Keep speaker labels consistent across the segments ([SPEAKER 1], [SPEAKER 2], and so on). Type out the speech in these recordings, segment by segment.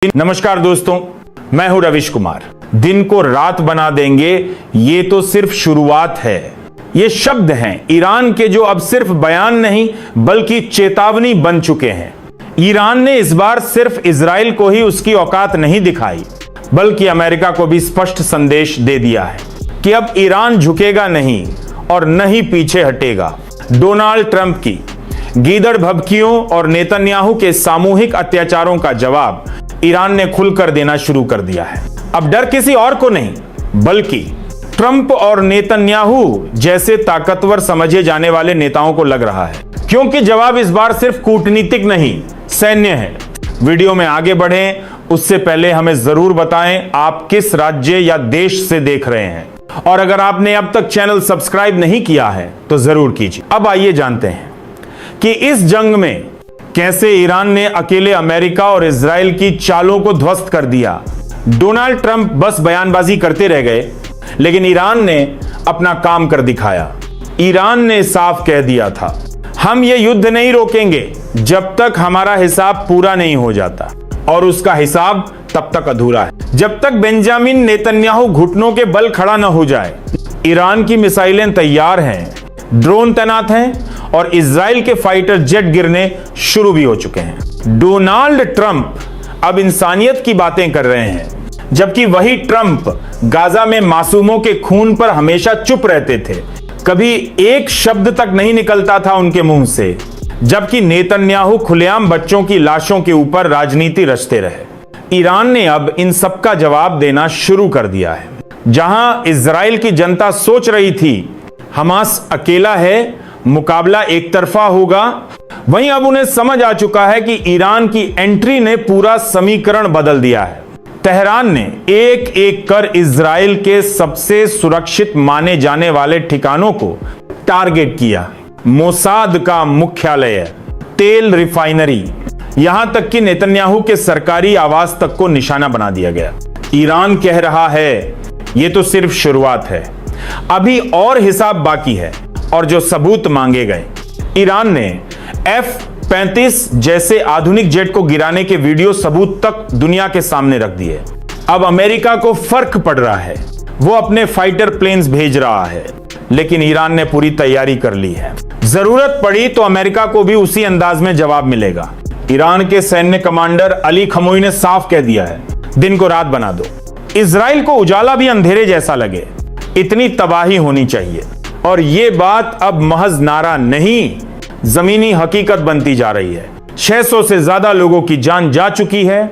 [SPEAKER 1] नमस्कार दोस्तों, मैं हूं रविश कुमार। दिन को रात बना देंगे, ये तो सिर्फ शुरुआत है। ये शब्द हैं ईरान के जो अब सिर्फ बयान नहीं बल्कि चेतावनी बन चुके हैं। ईरान ने इस बार सिर्फ इजराइल को ही उसकी औकात नहीं दिखाई बल्कि अमेरिका को भी स्पष्ट संदेश दे दिया है कि अब ईरान झुकेगा नहीं और न ही पीछे हटेगा। डोनाल्ड ट्रंप की गीदड़ भभकियों और नेतन्याहू के सामूहिक अत्याचारों का जवाब ईरान ने खुलकर देना शुरू कर दिया है। अब डर किसी और को नहीं बल्कि ट्रंप और नेतन्याहू जैसे ताकतवर समझे जाने वाले नेताओं को लग रहा है, क्योंकि जवाब इस बार सिर्फ कूटनीतिक नहीं सैन्य है। वीडियो में आगे बढ़ें उससे पहले हमें जरूर बताएं आप किस राज्य या देश से देख रहे हैं, और अगर आपने अब तक चैनल सब्सक्राइब नहीं किया है तो जरूर कीजिए। अब आइए जानते हैं कि इस जंग में कैसे ईरान ने अकेले अमेरिका और इजराइल की चालों को ध्वस्त कर दिया। डोनाल्ड ट्रंप बस बयानबाजी करते रह गए, लेकिन ईरान ने अपना काम कर दिखाया। ईरान ने साफ कह दिया था, हम ये युद्ध नहीं रोकेंगे जब तक हमारा हिसाब पूरा नहीं हो जाता, और उसका हिसाब तब तक अधूरा है जब तक बेंजामिन नेतन्याहू घुटनों के बल खड़ा न हो जाए। ईरान की मिसाइलें तैयार हैं, ड्रोन तैनात हैं और इजराइल के फाइटर जेट गिरने शुरू भी हो चुके हैं। डोनाल्ड ट्रंप अब इंसानियत की बातें कर रहे हैं, जबकि वही ट्रंप गाजा में मासूमों के खून पर हमेशा चुप रहते थे। कभी एक शब्द तक नहीं निकलता था उनके मुंह से, जबकि नेतन्याहू खुलेआम बच्चों की लाशों के ऊपर राजनीति रचते रहे। ईरान ने अब इन सब का जवाब देना शुरू कर दिया है। जहां इजराइल की जनता सोच रही थी हमास अकेला है, मुकाबला एक तरफा होगा, वहीं अब उन्हें समझ आ चुका है कि ईरान की एंट्री ने पूरा समीकरण बदल दिया है। तेहरान ने एक एक कर इजराइल के सबसे सुरक्षित माने जाने वाले ठिकानों को टारगेट किया। मोसाद का मुख्यालय, तेल रिफाइनरी, यहां तक कि नेतन्याहू के सरकारी आवास तक को निशाना बना दिया गया। ईरान कह रहा है यह तो सिर्फ शुरुआत है, अभी और हिसाब बाकी है और जो सबूत मांगे गए। ईरान ने F-35 जैसे आधुनिक जेट को गिराने के वीडियो सबूत तक दुनिया के सामने रख दिए। अब अमेरिका को फर्क पड़ रहा है, वो अपने फाइटर प्लेन्स भेज रहा है, लेकिन ईरान ने पूरी तैयारी कर ली है। जरूरत पड़ी तो अमेरिका को भी उसी अंदाज में जवाब मिलेगा। ईरान के सैन्य कमांडर अली खमोई ने साफ कह दिया है, दिन को रात बना दो। इजराइल को उजाला भी अंधेरे जैसा लगे, इतनी तबाही होनी चाहिए। और ये बात अब महज नारा नहीं, जमीनी हकीकत बनती जा रही है। 600 से ज्यादा लोगों की जान जा चुकी है,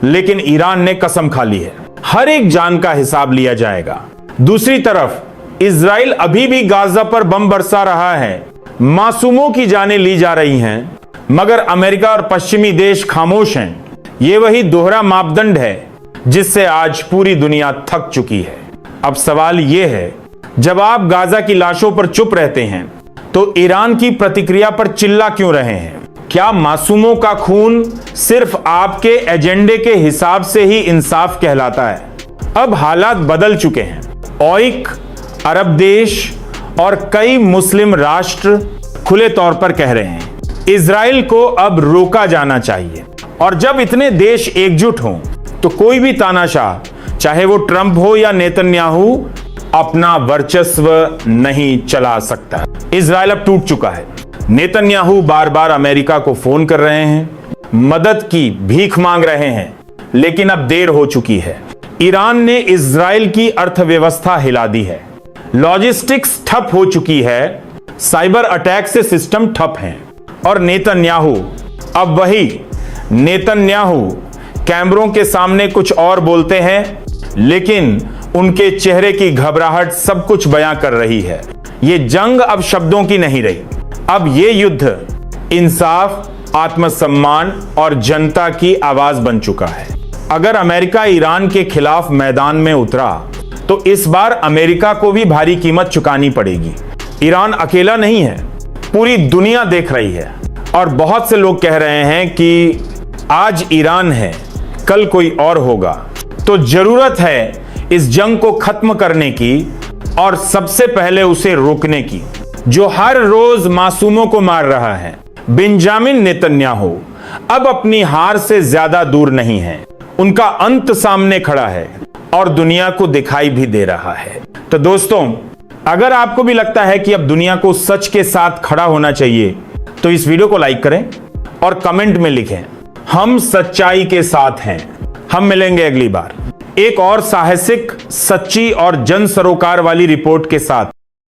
[SPEAKER 1] लेकिन ईरान ने कसम खा ली है, हर एक जान का हिसाब लिया जाएगा। दूसरी तरफ इजराइल अभी भी गाजा पर बम बरसा रहा है, मासूमों की जानें ली जा रही हैं, मगर अमेरिका और पश्चिमी देश खामोश हैं। ये वही दोहरा मापदंड है जिससे आज पूरी दुनिया थक चुकी है। अब सवाल यह है, जब आप गाजा की लाशों पर चुप रहते हैं तो ईरान की प्रतिक्रिया पर चिल्ला क्यों रहे हैं? क्या मासूमों का खून सिर्फ आपके एजेंडे के हिसाब से ही इंसाफ कहलाता है? अब हालात बदल चुके हैं। ओइक, अरब देश और कई मुस्लिम राष्ट्र खुले तौर पर कह रहे हैं इजराइल को अब रोका जाना चाहिए, और जब इतने देश एकजुट हों तो कोई भी तानाशाह, चाहे वो ट्रंप हो या नेतन्याहू, अपना वर्चस्व नहीं चला सकता। इजराइल अब टूट चुका है। नेतन्याहू बार बार अमेरिका को फोन कर रहे हैं, मदद की भीख मांग रहे हैं, लेकिन अब देर हो चुकी है। ईरान ने इजराइल की अर्थव्यवस्था हिला दी है, लॉजिस्टिक्स ठप हो चुकी है, साइबर अटैक से सिस्टम ठप हैं, और नेतन्याहू, अब वही नेतन्याहू कैमरों के सामने कुछ और बोलते हैं, लेकिन उनके चेहरे की घबराहट सब कुछ बयां कर रही है। ये जंग अब शब्दों की नहीं रही, अब ये युद्ध इंसाफ, आत्मसम्मान और जनता की आवाज बन चुका है। अगर अमेरिका ईरान के खिलाफ मैदान में उतरा तो इस बार अमेरिका को भी भारी कीमत चुकानी पड़ेगी। ईरान अकेला नहीं है, पूरी दुनिया देख रही है, और बहुत से लोग कह रहे हैं कि आज ईरान है, कल कोई और होगा। तो जरूरत है इस जंग को खत्म करने की, और सबसे पहले उसे रोकने की, जो हर रोज मासूमों को मार रहा है। बेंजामिन नेतन्याहू अब अपनी हार से ज्यादा दूर नहीं है। उनका अंत सामने खड़ा है और दुनिया को दिखाई भी दे रहा है। तो दोस्तों, अगर आपको भी लगता है कि अब दुनिया को सच के साथ खड़ा होना चाहिए तो इस वीडियो को लाइक करें और कमेंट में लिखें, हम सच्चाई के साथ हैं। हम मिलेंगे अगली बार एक और साहसिक, सच्ची और जन सरोकार वाली रिपोर्ट के साथ।